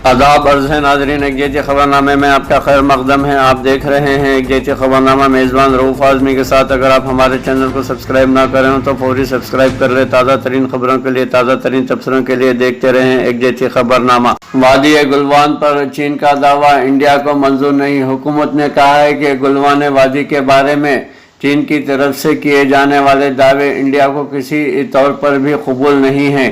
आदाब अर्ज़ है नाज़रीन, एक जैसे ख़बरनामे में आपका खैर मक़दम है। आप देख रहे हैं एक जैसे ख़बरनामा मेज़बान रऊफ़ आज़मी के साथ। अगर आप हमारे चैनल को सब्सक्राइब ना करें तो फौरी सब्सक्राइब कर लें। ताज़ा तरीन ख़बरों के लिए, ताज़ा तरीन तबसरों के लिए देखते रहें एक जैसे ख़बरनामा। वादी गुलवान पर चीन का दावा इंडिया को मंजूर नहीं। हुकूमत ने कहा है कि गुलवान वादी के बारे में चीन की तरफ से किए जाने वाले दावे इंडिया को किसी तौर पर भी कबूल नहीं हैं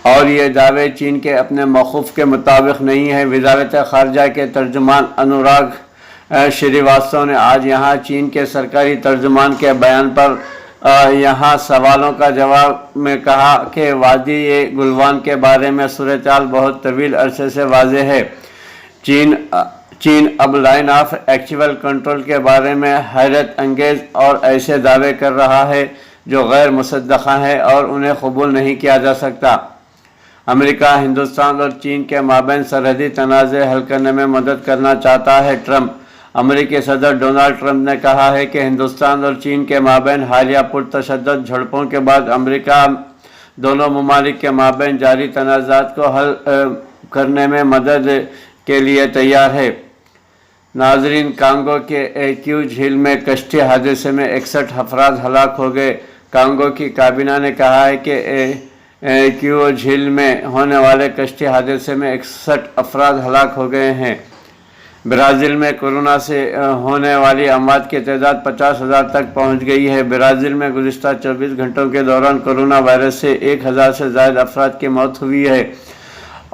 और ये दावे चीन के अपने मौक़िफ़ के मुताबिक नहीं है। वज़ारत ख़ारजा के तर्जुमान अनुराग श्रीवास्तव ने आज यहाँ चीन के सरकारी तर्जुमान के बयान पर यहाँ सवालों का जवाब में कहा कि वादी गुलवान के बारे में सूरत-ए-हाल बहुत तवील अरसे से वाज़ेह है। चीन अब लाइन ऑफ एक्चुअल कंट्रोल के बारे में हैरत अंगेज़ और ऐसे दावे कर रहा है जो गैर मुसद्दक़ा है और उन्हें कबूल नहीं किया जा सकता। अमेरिका हिंदुस्तान और चीन के माबैन सरहदी तनाज़े हल करने में मदद करना चाहता है। ट्रंप अमेरिकी सदर डोनाल्ड ट्रंप ने कहा है कि हिंदुस्तान और चीन के माबैन हालिया पुरतशद्दुद झड़पों के बाद अमेरिका दोनों ममालिक के माबैन जारी तनाज़ात को हल करने में मदद के लिए तैयार है। नाजरीन, कांगो के क्यू झील में कश्ती हादसे में 61 अफराद हलाक हो गए। कांगो की काबीना ने कहा है कि क्यू झील में होने वाले कश्ती हादसे में 61 अफराद हलाक हो गए हैं। ब्राज़ील में कोरोना से होने वाली अमवात की तादाद 50,000 तक पहुंच गई है। ब्राज़ील में गुज़िश्ता 24 घंटों के दौरान कोरोना वायरस से 1000 से ज़ायद अफराद की मौत हुई है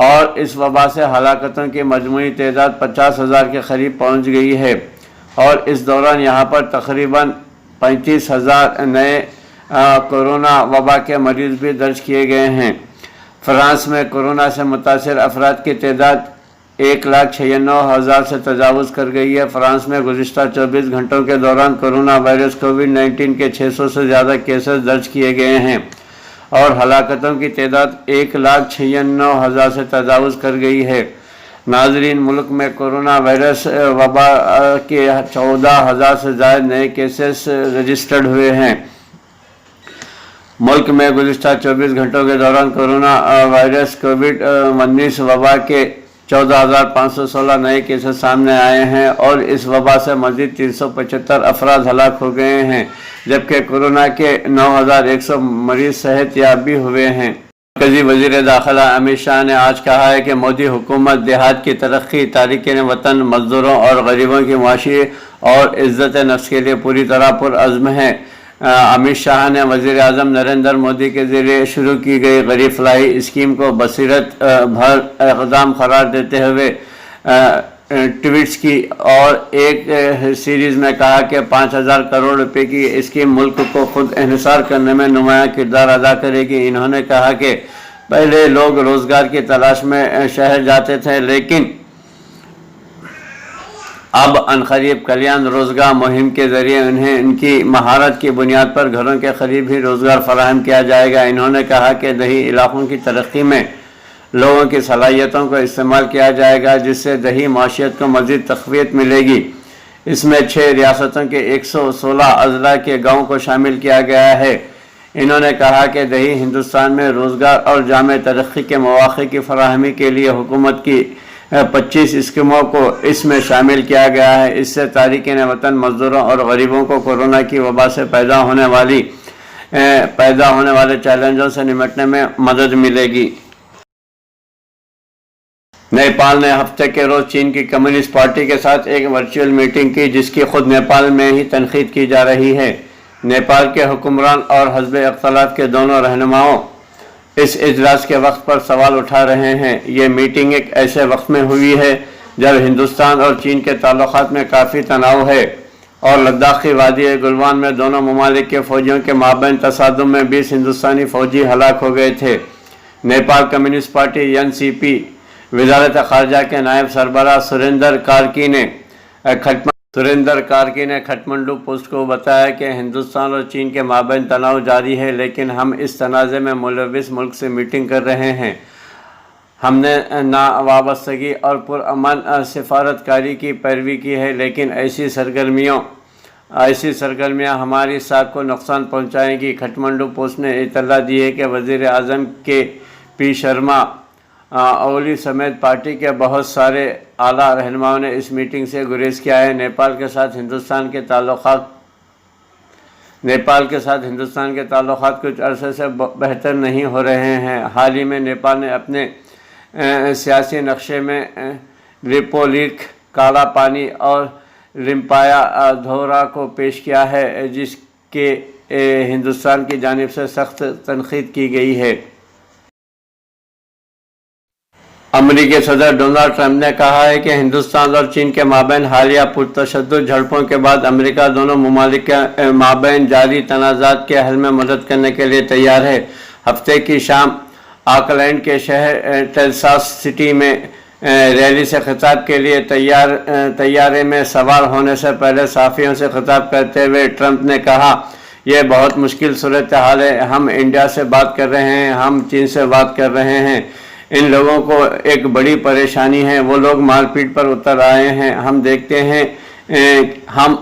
और इस वबा से हलाकतों की मजमूई तादाद 50,000 के करीब पहुँच गई है और इस दौरान यहाँ पर तकरीबन 35,000 नए कोरोना वबा के मरीज़ भी दर्ज किए गए हैं। फ्रांस में कोरोना से मुतासर अफराद की तादाद 1,96,000 से तजावुज़ कर गई है। फ्रांस में गुज़िश्ता 24 घंटों के दौरान कोरोना वायरस कोविड-19 के 600 से ज़्यादा केसेस दर्ज किए गए हैं और हलाकतों की तादाद 1,96,000 से तजावुज़ कर गई है। नाजरीन, मुल्क में कोरोना वायरस वबा के 14,000 से ज़्यादा नए केसेस रजिस्टर्ड हुए हैं। मुल्क में गुज़िश्ता 24 घंटों के दौरान कोरोना वायरस कोविड-19 वबा के 14,516 नए केसेस सामने आए हैं और इस वबा से मज़ीद 375 अफराद हलाक हो गए हैं, जबकि कोरोना के 9,100 मरीज़ सेहत याब भी हुए हैं। मरकज़ी वज़ीर दाखिला अमित शाह ने आज कहा है कि मोदी हुकूमत देहात की तरक्की, तारिकीन वतन, मज़दूरों और गरीबों की मुआशी और इज़्ज़त नफ्स के लिए पूरी तरह पुरअज़्म है। अमित शाह ने वज़ीर आज़म नरेंद्र मोदी के ज़रिए शुरू की गई गरीब फलाही स्कीम को बसीरत भर इक़दाम करार देते हुए ट्वीट्स की और एक सीरीज़ में कहा कि 5,000 करोड़ रुपए की स्कीम मुल्क को खुद इन्हिसार करने में नुमायाँ किरदार अदा करेगी। इन्होंने कहा कि पहले लोग रोज़गार की तलाश में शहर जाते थे, लेकिन अब अनकरीब कल्याण रोज़गार मुहिम के ज़रिए उन्हें इनकी महारत की बुनियाद पर घरों के करीब ही रोज़गार फराहम किया जाएगा। इन्होंने कहा कि दही इलाकों की तरक्की में लोगों की सलाहियतों को इस्तेमाल किया जाएगा, जिससे दही माशियत को मज़ीद तक़वियत मिलेगी। इसमें 6 रियासतों के 116 अज़ला के गाँव को शामिल किया गया है। इन्होंने कहा कि दही हिंदुस्तान में रोज़गार और जामे तरक्की के मौक़े की फराहमी के लिए हुकूमत की 25 स्कीमों को इसमें शामिल किया गया है। इससे तारिकीन वतन, मज़दूरों और गरीबों को कोरोना की वबा से पैदा होने वाले चैलेंजों से निपटने में मदद मिलेगी। नेपाल ने हफ्ते के रोज़ चीन की कम्युनिस्ट पार्टी के साथ एक वर्चुअल मीटिंग की, जिसकी खुद नेपाल में ही तनकीद की जा रही है। नेपाल के हुक्मरान और हिज़्ब इख्तिलाफ के दोनों रहनुमाओं इस इजलास के वक्त पर सवाल उठा रहे हैं। ये मीटिंग एक ऐसे वक्त में हुई है जब हिंदुस्तान और चीन के ताल्लुकात में काफ़ी तनाव है और लद्दाख की वादी गुलवान में दोनों ममालिक के फ़ौजियों के माबैन तसादुम में 20 हिंदुस्तानी फ़ौजी हलाक हो गए थे। नेपाल कम्युनिस्ट पार्टी NCP वज़ारत ख़ारजा के नायब सरबराह सुरेंद्र कार्की ने खटमंडू पोस्ट को बताया कि हिंदुस्तान और चीन के माबैन तनाव जारी है, लेकिन हम इस तनाज़े में मुलव्विस मुल्क से मीटिंग कर रहे हैं। हमने ना वाबस्तगी और पुरअमन सिफारतकारी की पैरवी की है, लेकिन ऐसी सरगर्मियाँ हमारी साख को नुकसान पहुँचाएँगी। खटमंडू पोस्ट ने इत्तला दी है कि वज़ीर आज़म के पी शर्मा اولی سمیت پارٹی کے بہت سارے اعلیٰ رہنماؤں نے اس میٹنگ سے گریز کیا ہے۔ نیپال کے ساتھ ہندوستان کے تعلقات کچھ عرصے سے بہتر نہیں ہو رہے ہیں۔ حال ہی میں نیپال نے اپنے سیاسی نقشے میں ریپولیک، کالا پانی اور لمپایا دھورا کو پیش کیا ہے، جس کے ہندوستان کی جانب سے سخت تنقید کی گئی ہے۔ امریکی صدر ڈونلڈ ٹرمپ نے کہا ہے کہ ہندوستان اور چین کے مابین حالیہ پرتشدد جھڑپوں کے بعد امریکہ دونوں ممالک کے مابین جاری تنازعات کے حل میں مدد کرنے کے لیے تیار ہے۔ ہفتے کی شام آکلینڈ کے شہر ٹیکساس سٹی میں ریلی سے خطاب کے لیے طیارے میں سوار ہونے سے پہلے صحافیوں سے خطاب کرتے ہوئے ٹرمپ نے کہا، یہ بہت مشکل صورتحال ہے۔ ہم انڈیا سے بات کر رہے ہیں، ہم چین سے بات کر رہے ہیں۔ ان لوگوں کو ایک بڑی پریشانی ہے، وہ لوگ مار پیٹ پر اتر آئے ہیں۔ ہم دیکھتے ہیں، ہم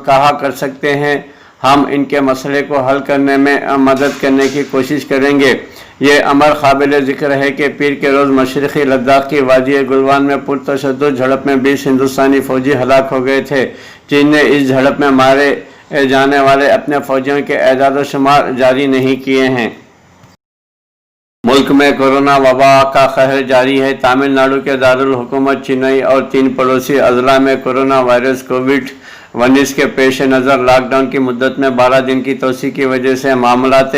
کہا کر سکتے ہیں، ہم ان کے مسئلے کو حل کرنے میں مدد کرنے کی کوشش کریں گے۔ یہ امر قابل ذکر ہے کہ پیر کے روز مشرقی لداخ کی وادی گلوان میں پرتشدد جھڑپ میں 20 ہندوستانی فوجی ہلاک ہو گئے تھے۔ چین نے اس جھڑپ میں مارے جانے والے اپنے فوجیوں کے اعداد و شمار جاری نہیں کیے ہیں۔ ملک میں کورونا وبا کا قہر جاری ہے۔ تامل ناڈو کے دارالحکومت چنئی اور 3 پڑوسی اضلاع میں کورونا وائرس کووڈ-19 کے پیش نظر لاک ڈاؤن کی مدت میں 12 دن کی توسیع کی وجہ سے معاملات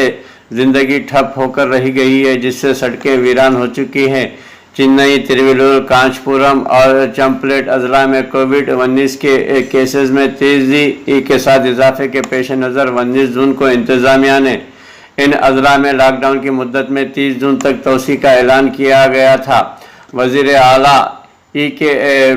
زندگی ٹھپ ہو کر رہ گئی ہے، جس سے سڑکیں ویران ہو چکی ہیں۔ چنئی، ترویلور، کانچی پورم اور چمپلیٹ اضلاع میں کووڈ-19 کے کیسز میں تیزی کے ساتھ اضافے کے پیش نظر 19 جون کو انتظامیہ نے ان اضلاع میں لاک ڈاؤن کی مدت میں 30 جون تک توسیع کا اعلان کیا گیا تھا۔ وزیر اعلیٰ ای کے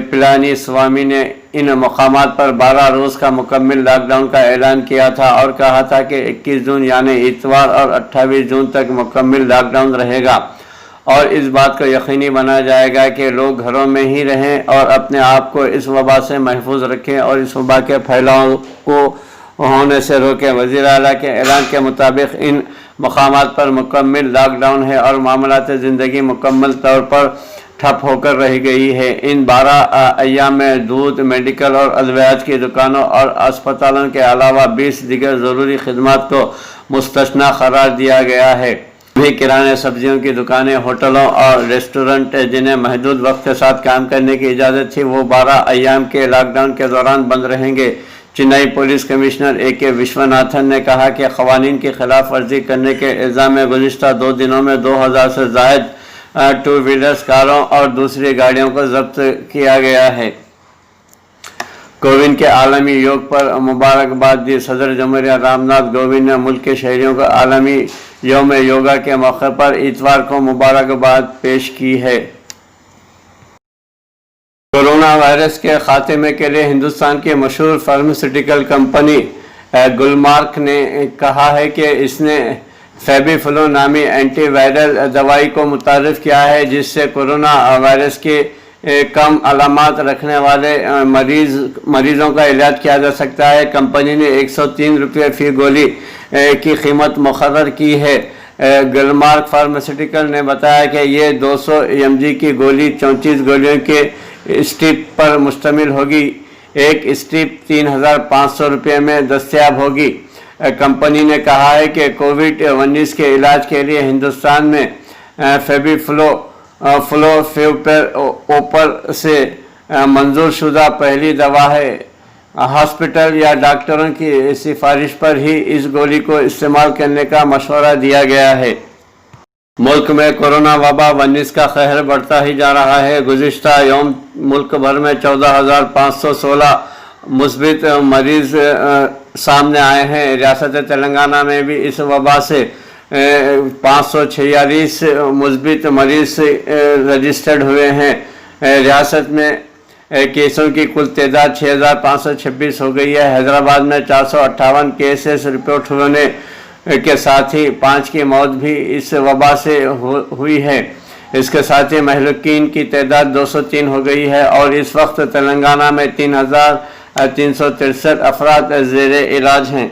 پلانی سوامی نے ان مقامات پر 12 روز کا مکمل لاک ڈاؤن کا اعلان کیا تھا اور کہا تھا کہ 21 جون یعنی اتوار اور 28 جون تک مکمل لاک ڈاؤن رہے گا اور اس بات کو یقینی بنایا جائے گا کہ لوگ گھروں میں ہی رہیں اور اپنے آپ کو اس وبا سے محفوظ رکھیں اور اس وبا کے پھیلاؤ کو ہونے سے روکیں۔ وزیر اعلیٰ کے اعلان کے مطابق ان مقامات پر مکمل لاک ڈاؤن ہے اور معاملات زندگی مکمل طور پر ٹھپ ہو کر رہ گئی ہے۔ ان 12 ایام میں دودھ، میڈیکل اور ادویات کی دکانوں اور اسپتالوں کے علاوہ 20 دیگر ضروری خدمات کو مستثنی قرار دیا گیا ہے۔ بھی کرانے، سبزیوں کی دکانیں، ہوٹلوں اور ریسٹورنٹ جنہیں محدود وقت کے ساتھ کام کرنے کی اجازت تھی، وہ 12 ایام کے لاک ڈاؤن کے دوران بند رہیں گے۔ چنئی پولیس کمشنر اے کے وشوناتھن نے کہا کہ قوانین کی خلاف ورزی کرنے کے الزام میں گزشتہ 2 دنوں میں 2000 سے زائد 2 ویلرز، کاروں اور دوسری گاڑیوں کو ضبط کیا گیا ہے۔ کووند کے عالمی یوگ پر مبارکباد دی۔ صدر جمہوریہ رام ناتھ کووند نے ملک کے شہریوں کو عالمی یوم یوگا کے موقع پر اتوار کو مبارکباد پیش کی ہے۔ کورونا وائرس کے خاتمے کے لیے ہندوستان کی مشہور فارماسیوٹیکل کمپنی گلمارک نے کہا ہے کہ اس نے فیبی فلو نامی اینٹی وائرل دوائی کو متعارف کیا ہے، جس سے کورونا وائرس کے کم علامات رکھنے والے مریضوں کا علاج کیا جا سکتا ہے۔ کمپنی نے 103 روپے فی گولی کی قیمت مقرر کی ہے۔ گلمارک فارماسیوٹیکل نے بتایا کہ یہ 200 mg کی گولی 34 گولیوں کے اسٹرپ پر مشتمل ہوگی۔ ایک اسٹرپ 3500 روپے میں دستیاب ہوگی۔ کمپنی نے کہا ہے کہ کووڈ-19 کے علاج کے لیے ہندوستان میں فیبی فلو فیوپر اوپر سے منظور شدہ پہلی دوا ہے۔ ہاسپٹل یا ڈاکٹروں کی سفارش پر ہی اس گولی کو استعمال کرنے کا مشورہ دیا گیا ہے۔ ملک میں کورونا وبا 19 کا قہر بڑھتا ہی جا رہا ہے۔ گزشتہ یوم ملک بھر میں 14,516 مثبت مریض سامنے آئے ہیں۔ ریاست تلنگانہ میں بھی اس وبا سے 546 مثبت مریض رجسٹرڈ ہوئے ہیں۔ ریاست میں کیسوں کی کل تعداد 6,526 ہو گئی ہے۔ حیدرآباد میں 458 کیسز رپورٹ ہونے کے ساتھ ہی 5 کی موت بھی اس وبا سے ہوئی ہے۔ اس کے ساتھ ہی مہلوکین کی تعداد 203 ہو گئی ہے اور اس وقت تلنگانہ میں 3,363 افراد زیر علاج ہیں۔